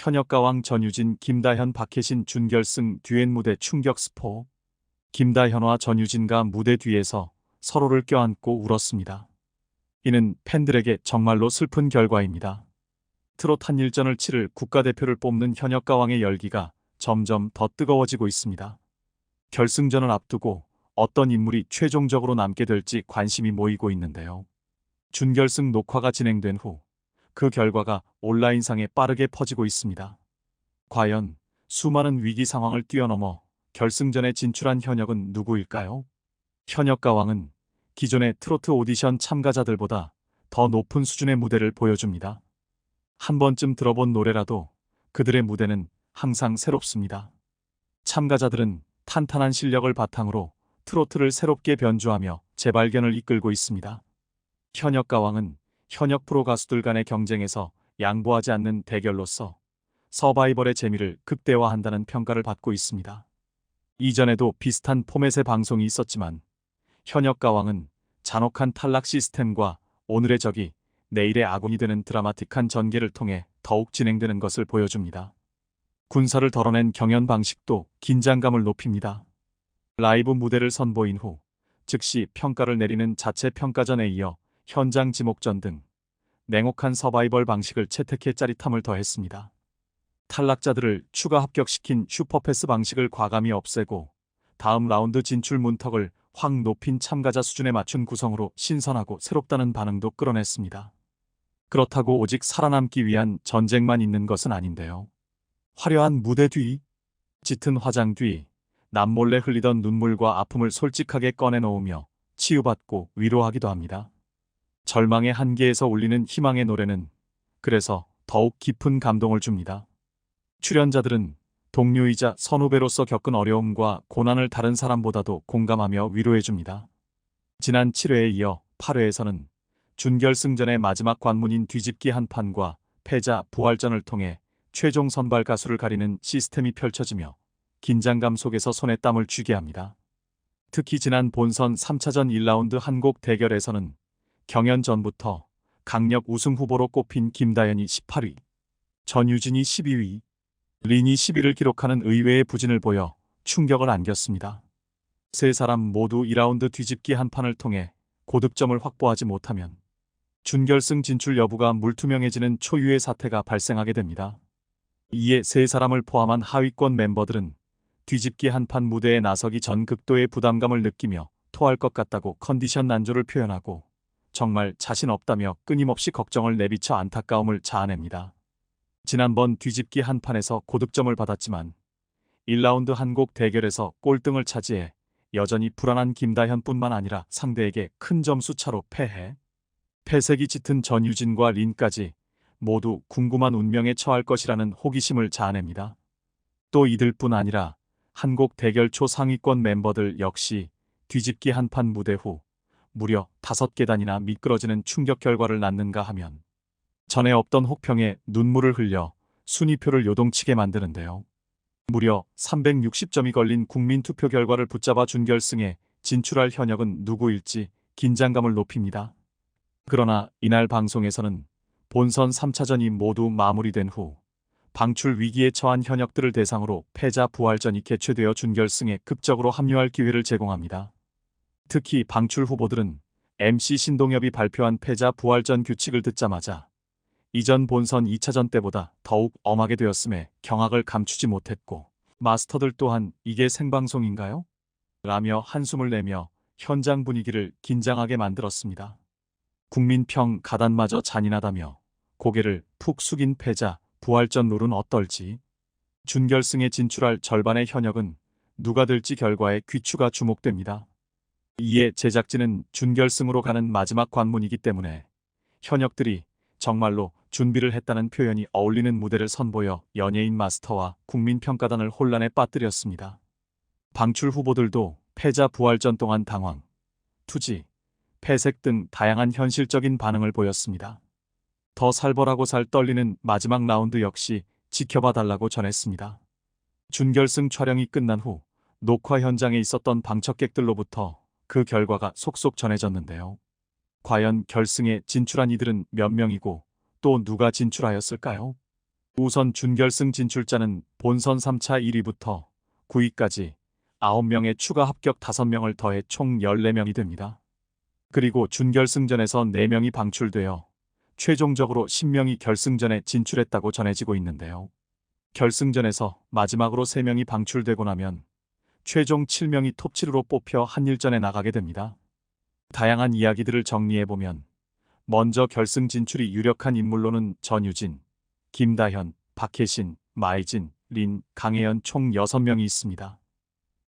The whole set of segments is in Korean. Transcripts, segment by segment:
현역가왕 전유진, 김다현, 박혜신 준결승 듀엣 무대 충격 스포. 김다현과 전유진가 무대 뒤에서 서로를 껴안고 울었습니다. 이는 팬들에게 정말로 슬픈 결과입니다. 트롯 한일전을 치를 국가대표를 뽑는 현역가왕의 열기가 점점 더 뜨거워지고 있습니다. 결승전을 앞두고 어떤 인물이 최종적으로 남게 될지 관심이 모이고 있는데요. 준결승 녹화가 진행된 후 그 결과가 온라인상에 빠르게 퍼지고 있습니다. 과연 수많은 위기 상황을 뛰어넘어 결승전에 진출한 현역은 누구일까요? 현역가왕은 기존의 트로트 오디션 참가자들보다 더 높은 수준의 무대를 보여줍니다. 한 번쯤 들어본 노래라도 그들의 무대는 항상 새롭습니다. 참가자들은 탄탄한 실력을 바탕으로 트로트를 새롭게 변주하며 재발견을 이끌고 있습니다. 현역가왕은 현역 프로 가수들 간의 경쟁에서 양보하지 않는 대결로서 서바이벌의 재미를 극대화한다는 평가를 받고 있습니다. 이전에도 비슷한 포맷의 방송이 있었지만 현역가왕은 잔혹한 탈락 시스템과 오늘의 적이 내일의 아군이 되는 드라마틱한 전개를 통해 더욱 진행되는 것을 보여줍니다. 군사를 덜어낸 경연 방식도 긴장감을 높입니다. 라이브 무대를 선보인 후 즉시 평가를 내리는 자체 평가전에 이어 현장 지목전 등 냉혹한 서바이벌 방식을 채택해 짜릿함을 더했습니다. 탈락자들을 추가 합격시킨 슈퍼패스 방식을 과감히 없애고 다음 라운드 진출 문턱을 확 높인 참가자 수준에 맞춘 구성으로 신선하고 새롭다는 반응도 끌어냈습니다. 그렇다고 오직 살아남기 위한 전쟁만 있는 것은 아닌데요. 화려한 무대 뒤, 짙은 화장 뒤, 남몰래 흘리던 눈물과 아픔을 솔직하게 꺼내놓으며 치유받고 위로하기도 합니다. 절망의 한계에서 울리는 희망의 노래는 그래서 더욱 깊은 감동을 줍니다. 출연자들은 동료이자 선후배로서 겪은 어려움과 고난을 다른 사람보다도 공감하며 위로해줍니다. 지난 7회에 이어 8회에서는 준결승전의 마지막 관문인 뒤집기 한 판과 패자 부활전을 통해 최종 선발 가수를 가리는 시스템이 펼쳐지며 긴장감 속에서 손에 땀을 쥐게 합니다. 특히 지난 본선 3차전 1라운드 한 곡 대결에서는 경연 전부터 강력 우승 후보로 꼽힌 김다현이 18위, 전유진이 12위, 린이 10위를 기록하는 의외의 부진을 보여 충격을 안겼습니다. 세 사람 모두 2라운드 뒤집기 한 판을 통해 고득점을 확보하지 못하면 준결승 진출 여부가 물투명해지는 초유의 사태가 발생하게 됩니다. 이에 세 사람을 포함한 하위권 멤버들은 뒤집기 한 판 무대에 나서기 전 극도의 부담감을 느끼며 토할 것 같다고 컨디션 난조를 표현하고 정말 자신 없다며 끊임없이 걱정을 내비쳐 안타까움을 자아냅니다. 지난번 뒤집기 한 판에서 고득점을 받았지만 1라운드 한 곡 대결에서 꼴등을 차지해 여전히 불안한 김다현뿐만 아니라 상대에게 큰 점수 차로 패해 패색이 짙은 전유진과 린까지 모두 궁금한 운명에 처할 것이라는 호기심을 자아냅니다. 또 이들뿐 아니라 한 곡 대결 초상위권 멤버들 역시 뒤집기 한 판 무대 후 무려 5계단이나 미끄러지는 충격 결과를 낳는가 하면 전에 없던 혹평에 눈물을 흘려 순위표를 요동치게 만드는데요. 무려 360점이 걸린 국민투표 결과를 붙잡아 준결승에 진출할 현역은 누구일지 긴장감을 높입니다. 그러나 이날 방송에서는 본선 3차전이 모두 마무리된 후 방출 위기에 처한 현역들을 대상으로 패자 부활전이 개최되어 준결승에 극적으로 합류할 기회를 제공합니다. 특히 방출 후보들은 MC 신동엽이 발표한 패자 부활전 규칙을 듣자마자 이전 본선 2차전 때보다 더욱 엄하게 되었음에 경악을 감추지 못했고 마스터들 또한 이게 생방송인가요? 라며 한숨을 내며 현장 분위기를 긴장하게 만들었습니다. 국민평 가단마저 잔인하다며 고개를 푹 숙인 패자 부활전 룰은 어떨지, 준결승에 진출할 절반의 현역은 누가 될지 결과에 귀추가 주목됩니다. 이에 제작진은 준결승으로 가는 마지막 관문이기 때문에 현역들이 정말로 준비를 했다는 표현이 어울리는 무대를 선보여 연예인 마스터와 국민평가단을 혼란에 빠뜨렸습니다. 방출 후보들도 패자 부활전 동안 당황, 투지, 패색 등 다양한 현실적인 반응을 보였습니다. 더 살벌하고 살 떨리는 마지막 라운드 역시 지켜봐 달라고 전했습니다. 준결승 촬영이 끝난 후 녹화 현장에 있었던 방청객들로부터 그 결과가 속속 전해졌는데요. 과연 결승에 진출한 이들은 몇 명이고 또 누가 진출하였을까요? 우선 준결승 진출자는 본선 3차 1위부터 9위까지 9명의 추가 합격 5명을 더해 총 14명이 됩니다. 그리고 준결승전에서 4명이 방출되어 최종적으로 10명이 결승전에 진출했다고 전해지고 있는데요. 결승전에서 마지막으로 3명이 방출되고 나면 최종 7명이 톱7으로 뽑혀 한일전에 나가게 됩니다. 다양한 이야기들을 정리해보면 먼저 결승 진출이 유력한 인물로는 전유진, 김다현, 박혜신, 마이진, 린, 강혜연 총 6명이 있습니다.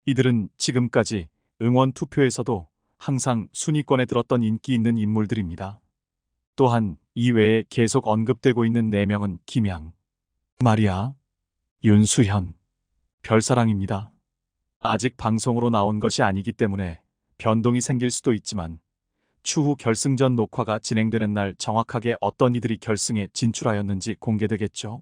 이들은 지금까지 응원 투표에서도 항상 순위권에 들었던 인기 있는 인물들입니다. 또한 이외에 계속 언급되고 있는 4명은 김양, 마리아, 윤수현, 별사랑입니다. 아직 방송으로 나온 것이 아니기 때문에 변동이 생길 수도 있지만 추후 결승전 녹화가 진행되는 날 정확하게 어떤 이들이 결승에 진출하였는지 공개되겠죠.